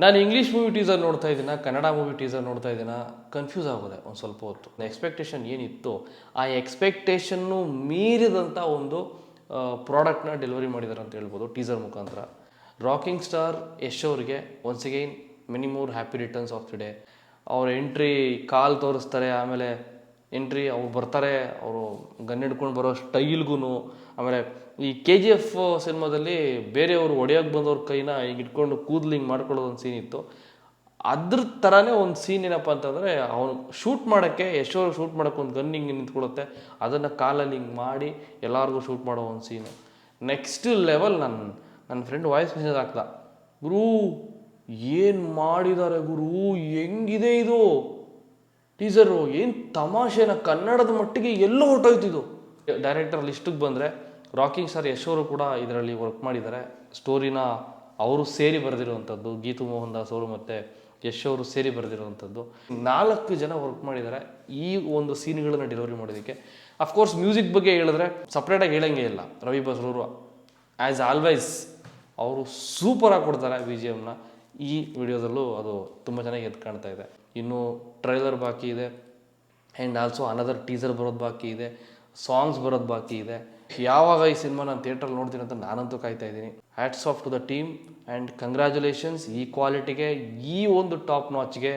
ನಾನು English movie teaser ನೋಡ್ತಾ ಇದ್ದೀನ, Kannada movie teaser ನೋಡ್ತಾ ಇದ್ದೀನ, ಕನ್ಫ್ಯೂಸ್ ಆಗೋದೆ ಒಂದು ಸ್ವಲ್ಪ ಹೊತ್ತು. ಎಕ್ಸ್ಪೆಕ್ಟೇಷನ್ ಏನಿತ್ತು ಆ ಎಕ್ಸ್ಪೆಕ್ಟೇಷನ್ನು ಮೀರಿದಂಥ ಒಂದು ಪ್ರಾಡಕ್ಟ್ನ ಡೆಲಿವರಿ ಮಾಡಿದ್ದಾರೆ ಅಂತ ಹೇಳ್ಬೋದು ಟೀಸರ್ ಮುಖಾಂತರ. ರಾಕಿಂಗ್ ಸ್ಟಾರ್ ಯಶ್ ಅವರಿಗೆ once again many more happy returns of the day. ಅವ್ರ ಎಂಟ್ರಿ ಕಾಲ್ ತೋರಿಸ್ತಾರೆ, ಆಮೇಲೆ ಎಂಟ್ರಿ ಅವ್ರು ಬರ್ತಾರೆ, ಅವರು ಗನ್ ಹಿಡ್ಕೊಂಡು ಬರೋ ಸ್ಟೈಲ್ಗೂ, ಆಮೇಲೆ ಈ KGF ಸಿನಿಮಾದಲ್ಲಿ ಬೇರೆಯವರು ಹೊಡೆಯೋಕೆ ಬಂದವ್ರ ಕೈನ ಈಗ ಇಟ್ಕೊಂಡು ಕೂದಲು ಹಿಂಗೆ ಮಾಡ್ಕೊಳ್ಳೋದು ಒಂದು ಸೀನ್ ಇತ್ತು. ಅದ್ರ ಥರನೇ ಒಂದು ಸೀನ್ ಏನಪ್ಪ ಅಂತಂದರೆ, ಅವನು ಶೂಟ್ ಮಾಡೋಕ್ಕೆ ಯಶೋರು ಶೂಟ್ ಮಾಡೋಕ್ಕೆ ಒಂದು ಗನ್ ಹಿಂಗೆ ನಿಂತ್ಕೊಳ್ಳುತ್ತೆ, ಅದನ್ನು ಕಾಲಲ್ಲಿ ಹಿಂಗೆ ಮಾಡಿ ಎಲ್ಲರಿಗೂ ಶೂಟ್ ಮಾಡೋ ಒಂದು ಸೀನು ನೆಕ್ಸ್ಟ್ ಲೆವೆಲ್. ನನ್ನ ಫ್ರೆಂಡ್ ವಾಯ್ಸ್ ಮೆಸೇಜ್ ಹಾಕ್ದ, ಗುರು ಏನು ಮಾಡಿದ್ದಾರೆ ಗುರು, ಹೆಂಗಿದೆ ಇದು ಟೀಸರು, ಏನು ತಮಾಷೆನ, ಕನ್ನಡದ ಮಟ್ಟಿಗೆ ಎಲ್ಲೋ ಹೊರಟೋಯ್ತಿದ್ದು. ಡೈರೆಕ್ಟರ್ ಲಿಸ್ಟಿಗೆ ಬಂದರೆ ರಾಕಿಂಗ್ ಸ್ಟಾರ್ ಯಶ್ ಅವರು ಕೂಡ ಇದರಲ್ಲಿ ವರ್ಕ್ ಮಾಡಿದ್ದಾರೆ. ಸ್ಟೋರಿನ ಅವರು ಸೇರಿ ಬರೆದಿರುವಂಥದ್ದು, ಗೀತು ಮೋಹನ್ ದಾಸ್ ಅವರು ಮತ್ತು ಯಶ್ ಅವರು ಸೇರಿ ಬರೆದಿರುವಂಥದ್ದು. 4 ಜನ ವರ್ಕ್ ಮಾಡಿದ್ದಾರೆ ಈ ಒಂದು ಸೀನ್ಗಳನ್ನು ಡೆಲಿವರಿ ಮಾಡೋದಕ್ಕೆ. ಅಫ್ಕೋರ್ಸ್ ಮ್ಯೂಸಿಕ್ ಬಗ್ಗೆ ಹೇಳಿದ್ರೆ ಸಪ್ರೇಟಾಗಿ ಹೇಳಂಗೆ ಇಲ್ಲ. ರವಿ ಬಸ್ರೂರು ಆ್ಯಸ್ ಆಲ್ವೈಸ್ ಅವರು ಸೂಪರಾಗಿ ಕೊಡ್ತಾರೆ BGMನ. ಈ ವಿಡಿಯೋದಲ್ಲೂ ಅದು ತುಂಬ ಚೆನ್ನಾಗಿ ಎದ್ದು ಕಾಣ್ತಾ ಇದೆ. ಇನ್ನು ಟ್ರೈಲರ್ ಬಾಕಿ ಇದೆ, ಆ್ಯಂಡ್ ಆಲ್ಸೋ ಅನದರ್ ಟೀಸರ್ ಬರೋದು ಬಾಕಿ ಇದೆ, ಸಾಂಗ್ಸ್ ಬರೋದು ಬಾಕಿ ಇದೆ. ಯಾವಾಗ ಈ ಸಿನಿಮಾ ನಾನು ಥಿಯೇಟ್ರಲ್ಲಿ ನೋಡ್ತೀನಿ ಅಂತ ನಾನಂತೂ ಕಾಯ್ತಾ ಇದ್ದೀನಿ. Hats off to the team and congratulations ಈ ಕ್ವಾಲಿಟಿಗೆ, ಈ ಒಂದು ಟಾಪ್ ನಾಚ್ಗೆ.